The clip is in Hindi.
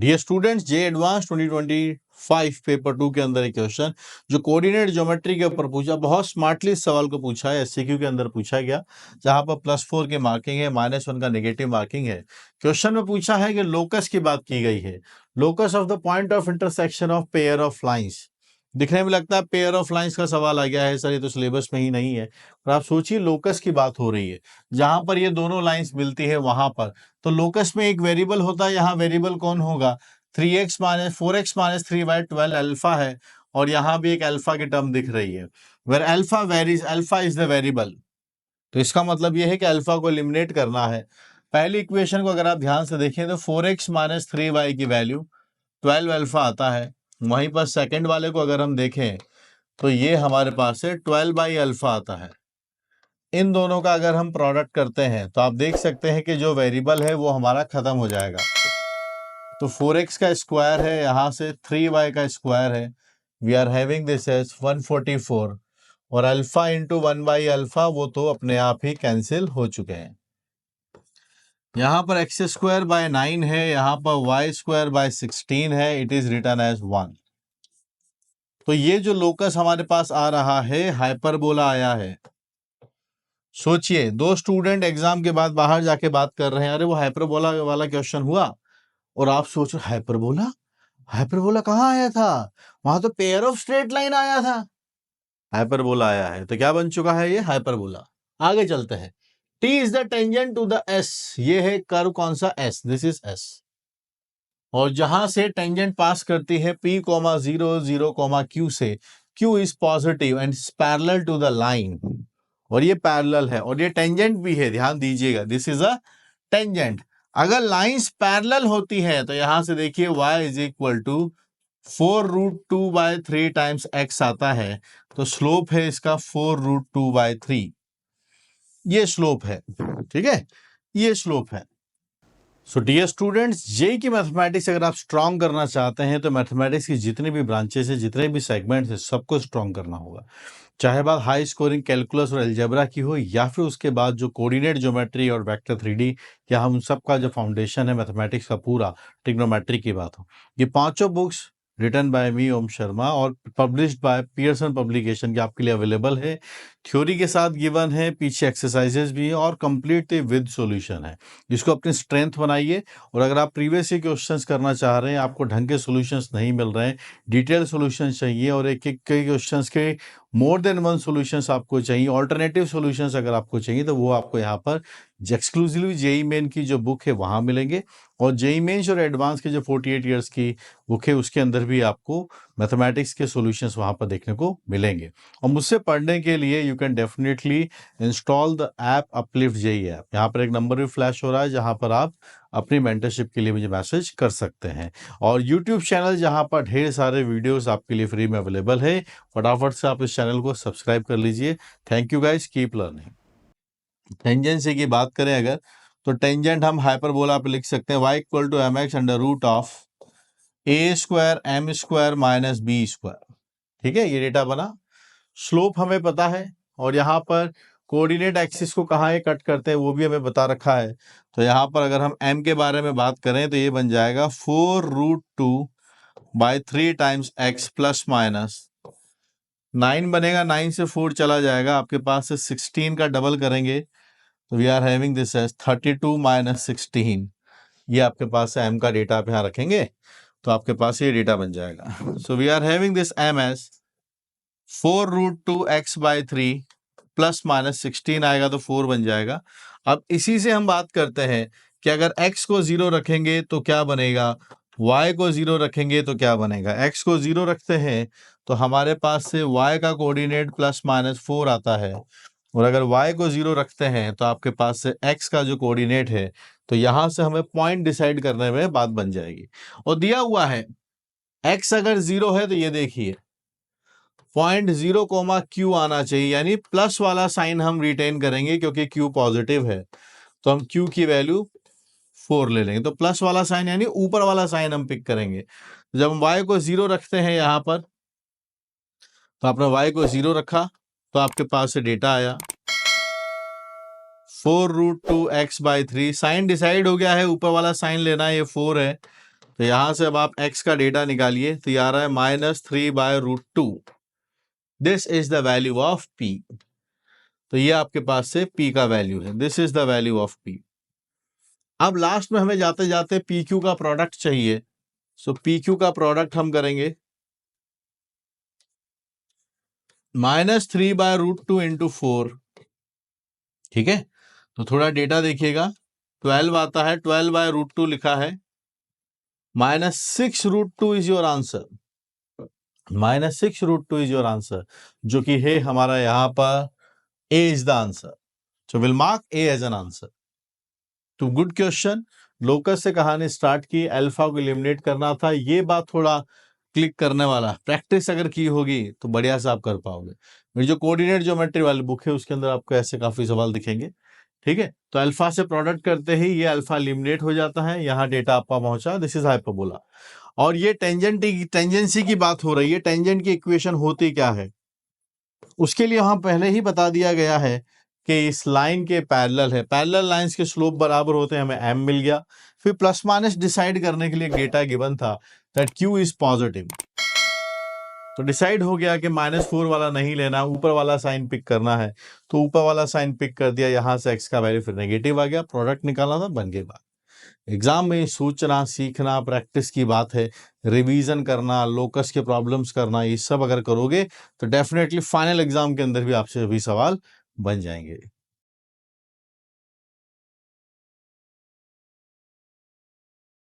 डियर स्टूडेंट्स, जे एडवांस 2025 पेपर 2 के अंदर एक क्वेश्चन जो कोऑर्डिनेट ज्योमेट्री के ऊपर पूछा, बहुत स्मार्टली इस सवाल को पूछा है, एससीक्यू के अंदर पूछा गया, जहां पर +4 की मार्किंग है, -1 का नेगेटिव मार्किंग है। क्वेश्चन में पूछा है कि लोकस की बात की गई है, locus of the point of intersection of pair of lines. दिखने में लगता है पेयर ऑफ लाइंस का सवाल आ गया है सर, ये तो सिलेबस में ही नहीं है, पर आप सोचिए लोकस की बात हो रही है, जहां पर ये दोनों लाइंस मिलती है वहां पर, तो लोकस में एक वेरिएबल होता है, यहाँ वेरिएबल कौन होगा, 3x minus 4x minus 3/12 alpha है, और यहाँ भी एक अल्फा की टर्म दिख रही है, where alpha varies, alpha is the variable. तो इसका मतलब यह है कि अल्फा को एलिमिनेट करना है। पहली इक्वेशन को अगर आप ध्यान से देखें तो 4x माइनस 3y की वैल्यू 12 अल्फा आता है। वहीं पर सेकंड वाले को अगर हम देखें तो ये हमारे पास है 12 बाई अल्फा आता है। इन दोनों का अगर हम प्रोडक्ट करते हैं तो आप देख सकते हैं कि जो वेरिएबल है वो हमारा खत्म हो जाएगा। तो 4x का स्क्वायर है, यहां से 3y का स्क्वायर है, we are having this as 144, और अल्फा इंटू 1 बाई अल्फा वो तो अपने आप ही कैंसिल हो चुके हैं। यहां पर एक्स स्क्वायर बाय 9 है, यहां पर वाई स्क्वायर बाय 16 है, इट इज रिटन एज 1। तो ये जो लोकस हमारे पास आ रहा है हाइपरबोला आया है। सोचिए, दो स्टूडेंट एग्जाम के बाद बाहर जाके बात कर रहे हैं, अरे वो हाइपरबोला वाला क्वेश्चन हुआ, और आप सोच रहे हाइपरबोला, हाइपरबोला कहाँ आया था, वहां तो पेयर ऑफ स्ट्रेट लाइन आया था। हाइपरबोला आया है तो क्या बन चुका है ये हाइपरबोला। आगे चलते हैं, T is the tangent to the S, ये है कर्व कौन सा, एस, दिस इज एस, और जहां से टेंजेंट पास करती है P, 0, 0, Q से, Q is positive and parallel to the line, और ये पैरेलल है और ये टेंजेंट भी है, ध्यान दीजिएगा, दिस इज अ टेंजेंट। अगर लाइंस पैरेलल होती है तो यहां से देखिए y is equal to 4√2/3 times x आता है, तो स्लोप है इसका 4√2/3, ये स्लोप है, ठीक है, ये स्लोप है। सो डियर स्टूडेंट्स, जेई की मैथमेटिक्स अगर आप स्ट्रांग करना चाहते हैं तो मैथमेटिक्स की जितनी भी ब्रांचेस है, जितने भी सेगमेंट्स हैं, सबको स्ट्रांग करना होगा। चाहे बात हाई स्कोरिंग कैलकुलस और अलजेब्रा की हो, या फिर उसके बाद जो कोऑर्डिनेट ज्योमेट्री और वेक्टर 3D, या हम सब का जो फाउंडेशन है मैथमेटिक्स का पूरा, ट्रिग्नोमेट्री की बात हो, ये पांचों बुक्स रिटन बाय मी ओम शर्मा और पब्लिश्ड बाय पियर्सन पब्लिकेशन के आपके लिए अवेलेबल है। थ्योरी के साथ गिवन है, पीछे एक्सरसाइजेस भी है, और कंप्लीट विद सॉल्यूशन है। इसको अपनी स्ट्रेंथ बनाइए, और अगर आप प्रीवियस क्वेश्चंस करना चाह रहे हैं, आपको ढंग के सॉल्यूशंस नहीं मिल रहे हैं, डिटेल सॉल्यूशन चाहिए, और एक एक कई क्वेश्चंस के मोर देन वन सॉल्यूशंस आपको चाहिए, ऑल्टरनेटिव सॉल्यूशंस अगर आपको चाहिए, तो वो आपको यहाँ पर एक्सक्लूसिवली जेई मेन की जो बुक है वहाँ मिलेंगे, और जेई मेन्स और एडवांस के जो 48 ईयर्स की बुक है उसके अंदर भी आपको मैथमेटिक्स के सॉल्यूशंस वहाँ पर देखने को मिलेंगे। और मुझसे पढ़ने के लिए you can definitely install the app Uplift JE app. यहाँ पर एक नंबर भी फ्लैश हो रहा है जहाँ पर आप अपनी मेंटरशिप के लिए मुझे मैसेज कर सकते हैं, और यूट्यूब चैनल जहाँ पर ढेर सारे वीडियोस आपके लिए फ्री में अवेलेबल है, फटाफट से आप इस चैनल को सब्सक्राइब कर लीजिए। Thank you guys, keep learning. Tangency की बात करें अगर, तो टेंजेंट हम हाइपरबोला पे लिख सकते हैं y equal to mx under root of a square m square minus b square, ठीक है, ये डेटा बना। स्लोप हमें पता है, और यहाँ पर कोऑर्डिनेट एक्सिस को कहाँ ये कट करते हैं वो भी हमें बता रखा है। तो यहाँ पर अगर हम m के बारे में बात करें तो ये बन जाएगा 4√2/3 टाइम्स x प्लस माइनस 9 बनेगा, 9 से 4 चला जाएगा, आपके पास से 16 का डबल करेंगे तो we are having this as 32 minus 16, ये आपके पास एम का डेटा आप यहाँ रखेंगे तो आपके पास ये डेटा बन जाएगा। So we are having this M as 4√2x/3 plus minus 16 आएगा तो 4 बन जाएगा। अब इसी से हम बात करते हैं कि अगर x को 0 रखेंगे तो क्या बनेगा, y को 0 रखेंगे तो क्या बनेगा। x को 0 रखते हैं तो हमारे पास से y का कोऑर्डिनेट प्लस माइनस 4 आता है, और अगर y को 0 रखते हैं तो आपके पास से x का जो कोऑर्डिनेट है, तो यहां से हमें पॉइंट डिसाइड करने में बात बन जाएगी। और दिया हुआ है x अगर 0 है तो ये देखिए पॉइंट 0, Q आना चाहिए, यानी प्लस वाला साइन हम रिटेन करेंगे क्योंकि Q पॉजिटिव है, तो हम Q की वैल्यू 4 ले लेंगे, तो प्लस वाला साइन यानी ऊपर वाला साइन हम पिक करेंगे। जब हम y को 0 रखते हैं यहां पर, तो आपने y को 0 रखा तो आपके पास से डेटा आया 4√2x/3, साइन डिसाइड हो गया है, ऊपर वाला साइन लेना है, ये 4 है, तो यहां से अब आप x का डेटा निकालिए, तो ये आ रहा है -3/√2। This is the value of p। तो ये आपके पास से p का वैल्यू है, this is the value of p। अब लास्ट में हमें जाते जाते PQ का प्रोडक्ट चाहिए, सो PQ का प्रोडक्ट हम करेंगे -3/√2 इंटू 4। ठीक है, तो थोड़ा डेटा देखिएगा, 12 आता है, 12/√2 लिखा है, -6√2 is your answer, -6√2 is your answer, जो कि है हमारा यहां पर A is the answer. So will mark A as an answer. तो गुड क्वेश्चन। लोकस से कहानी स्टार्ट की, अल्फा को एलिमिनेट करना था, ये बात थोड़ा क्लिक करने वाला, प्रैक्टिस अगर की होगी तो बढ़िया से आप कर पाओगे। मेरी जो कोऑर्डिनेट ज्योमेट्री वाली बुक है उसके अंदर आपको ऐसे काफी सवाल दिखेंगे। ठीक है, तो अल्फा से प्रोडक्ट करते ही ये अल्फा एलिमिनेट हो जाता है, यहाँ डेटा आपका पहुंचा, दिस इज हाइपरबोला। और ये टेंजेंसी की बात हो रही है, टेंजेंट की इक्वेशन होती क्या है उसके लिए वहां पहले ही बता दिया गया है कि इस लाइन के पैरेलल है, पैरेलल लाइंस के स्लोप बराबर होते हैं, हमें m मिल गया। फिर प्लस माइनस डिसाइड करने के लिए डेटा गिवन था दैट q इज पॉजिटिव, तो डिसाइड हो गया कि -4 वाला नहीं लेना, ऊपर वाला साइन पिक करना है, तो ऊपर वाला साइन पिक कर दिया, यहां से x का वैल्यू फिर नेगेटिव आ गया, प्रोडक्ट निकालना था, बन गई बात। एग्जाम में सोचना, सीखना, प्रैक्टिस की बात है, रिवीजन करना, लोकस के प्रॉब्लम्स करना, ये सब अगर करोगे तो डेफिनेटली फाइनल एग्जाम के अंदर भी आपसे भी सवाल बन जाएंगे।